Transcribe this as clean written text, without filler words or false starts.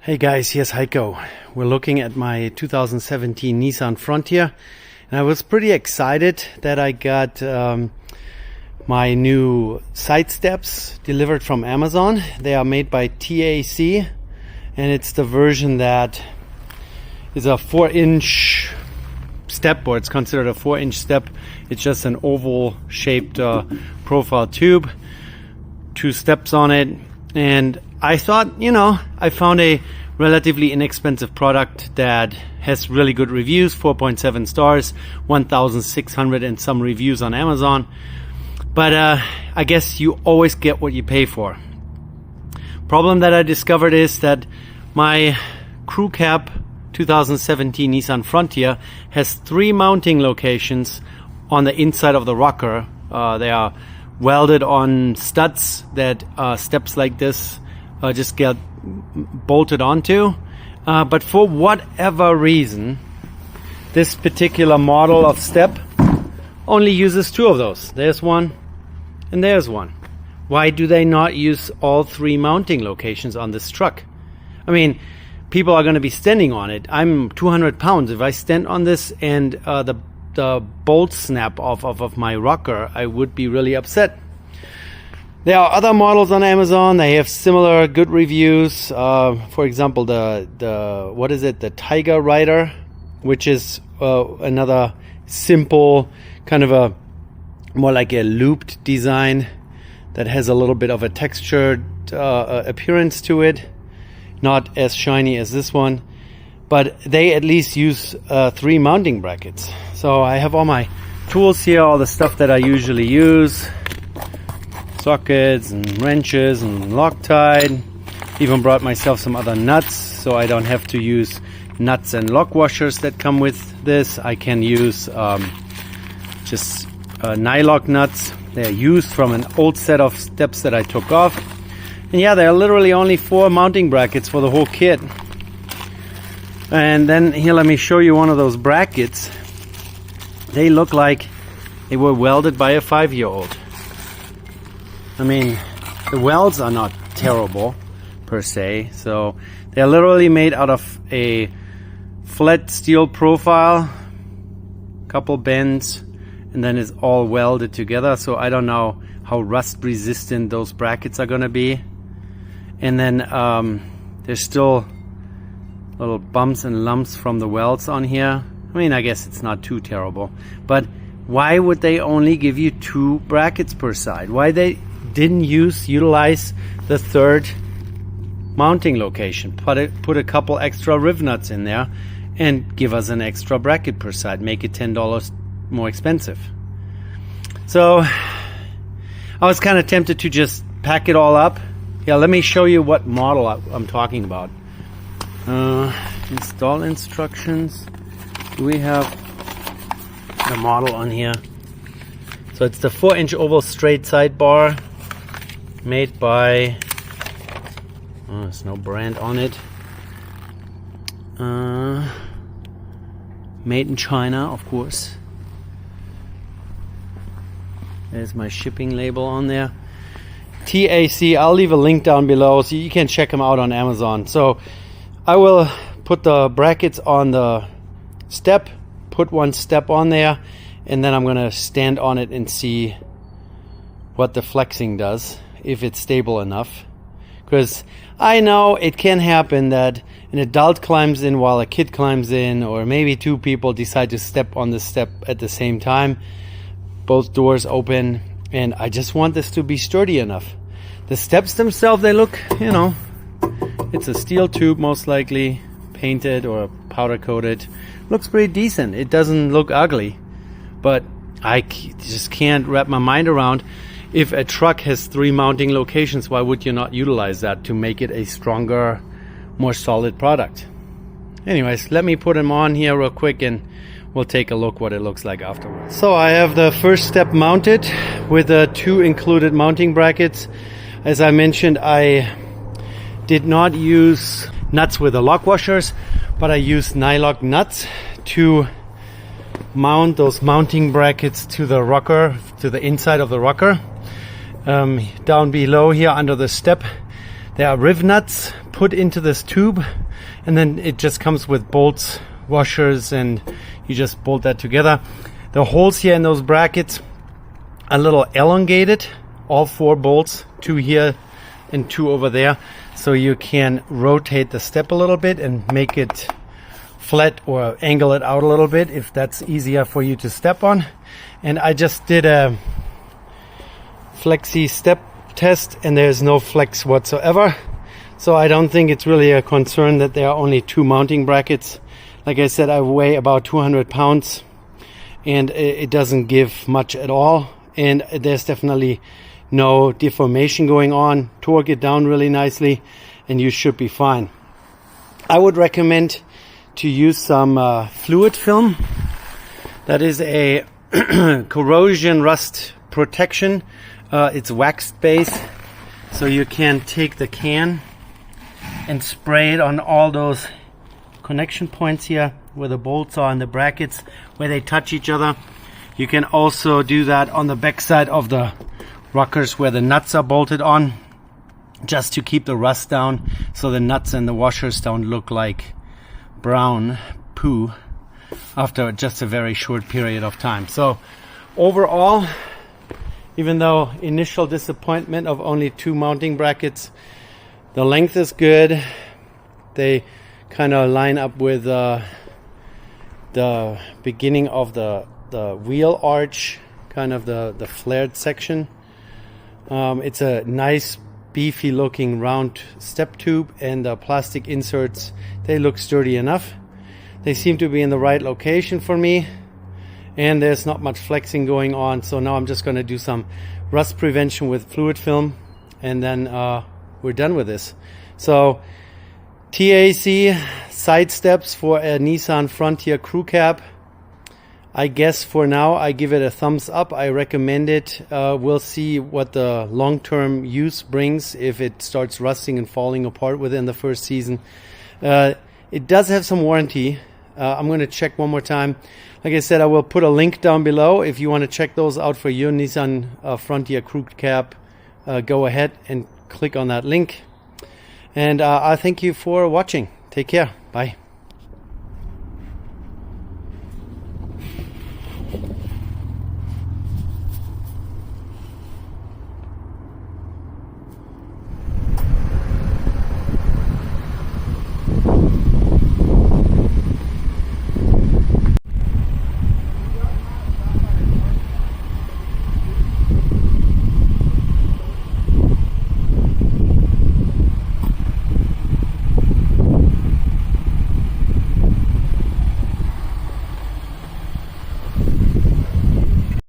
Hey guys, here's Heiko. We're looking at my 2017 Nissan Frontier, and I was pretty excited that I got my new side steps delivered from Amazon. They are made by TAC, and it's the version that is a 4-inch step, or it's considered a 4-inch step. It's just an oval shaped profile tube, 2 steps on it, and I thought, I found a relatively inexpensive product that has really good reviews, 4.7 stars, 1,600 and some reviews on Amazon. But I guess you always get what you pay for. Problem that I discovered is that my crew cab 2017 Nissan Frontier has 3 mounting locations on the inside of the rocker. They are welded on studs that steps like this just get bolted onto, but for whatever reason this particular model of step only uses 2 of those. There's one and there's one. Why do they not use all 3 mounting locations on this truck? I mean, people are going to be standing on it. I'm 200 pounds. If I stand on this and the bolt snap off of my rocker, I would be really upset. There are other models on Amazon. They have similar good reviews. For example, the Tiger Rider, which is another simple kind of a more like a looped design that has a little bit of a textured appearance to it. Not as shiny as this one, but they at least use 3 mounting brackets. So I have all my tools here, all the stuff that I usually use. Sockets and wrenches and Loctite. Even brought myself some other nuts, so I don't have to use nuts and lock washers that come with this. I can use just nylock nuts. They are used from an old set of steps that I took off. And yeah, there are literally only 4 mounting brackets for the whole kit. And then here, let me show you one of those brackets. They look like they were welded by a 5-year-old. I mean, the welds are not terrible per se, so they're literally made out of a flat steel profile, couple bends, and then it's all welded together. So I don't know how rust resistant those brackets are gonna be. And then there's still little bumps and lumps from the welds on here. I mean, I guess it's not too terrible, but why would they only give you 2 brackets per side? Why they didn't utilize the 3rd mounting location? Put a couple extra riv nuts in there and give us an extra bracket per side. Make it $10 more expensive. So I was kind of tempted to just pack it all up. Yeah, let me show you what model I'm talking about. Install instructions. Do we have the model on here? So it's the 4-inch oval straight side bar, made by, there's no brand on it, made in China, of course. There's my shipping label on there. TAC, I'll leave a link down below so you can check them out on Amazon. So I will put the brackets on the step, put 1 step on there, and then I'm going to stand on it and see what the flexing does, if it's stable enough. Because I know it can happen that an adult climbs in while a kid climbs in, or maybe 2 people decide to step on the step at the same time. Both doors open, and I just want this to be sturdy enough. The steps themselves, they look, it's a steel tube most likely, painted or powder coated. Looks pretty decent. It doesn't look ugly, but I just can't wrap my mind around, if a truck has 3 mounting locations, why would you not utilize that to make it a stronger, more solid product? Anyways, let me put them on here real quick and we'll take a look what it looks like afterwards. So I have the first step mounted with the 2 included mounting brackets. As I mentioned, I did not use nuts with the lock washers, but I used nylock nuts to mount those mounting brackets to the rocker, to the inside of the rocker. Down below here under the step, there are riv nuts put into this tube, and then it just comes with bolts, washers, and you just bolt that together. The holes here in those brackets are a little elongated, all 4 bolts, 2 here and 2 over there, so you can rotate the step a little bit and make it flat or angle it out a little bit if that's easier for you to step on. And I just did a flexi step test, and there's no flex whatsoever, so I don't think it's really a concern that there are only 2 mounting brackets. Like I said, I weigh about 200 pounds, and it doesn't give much at all, and there's definitely no deformation going on. Torque it down really nicely and you should be fine. I would recommend to use some fluid film. That is a corrosion rust protection. It's waxed base, so you can take the can and spray it on all those connection points here where the bolts are and the brackets where they touch each other. You can also do that on the back side of the rockers where the nuts are bolted on, just to keep the rust down, so the nuts and the washers don't look like brown poo after just a very short period of time. So overall, even though initial disappointment of only 2 mounting brackets, the length is good. They kind of line up with the beginning of the wheel arch, kind of the flared section. It's a nice beefy looking round step tube, and the plastic inserts, they look sturdy enough. They seem to be in the right location for me, and there's not much flexing going on. So now I'm just going to do some rust prevention with fluid film, and then we're done with this. So TAC Side Steps for a Nissan Frontier crew cab. I guess for now I give it a thumbs up. I recommend it. We'll see what the long-term use brings if it starts rusting and falling apart within the first season. It does have some warranty. I'm going to check one more time. Like I said, I will put a link down below if you want to check those out for your Nissan Frontier crew cab. Go ahead and click on that link. And I thank you for watching. Take care. Bye.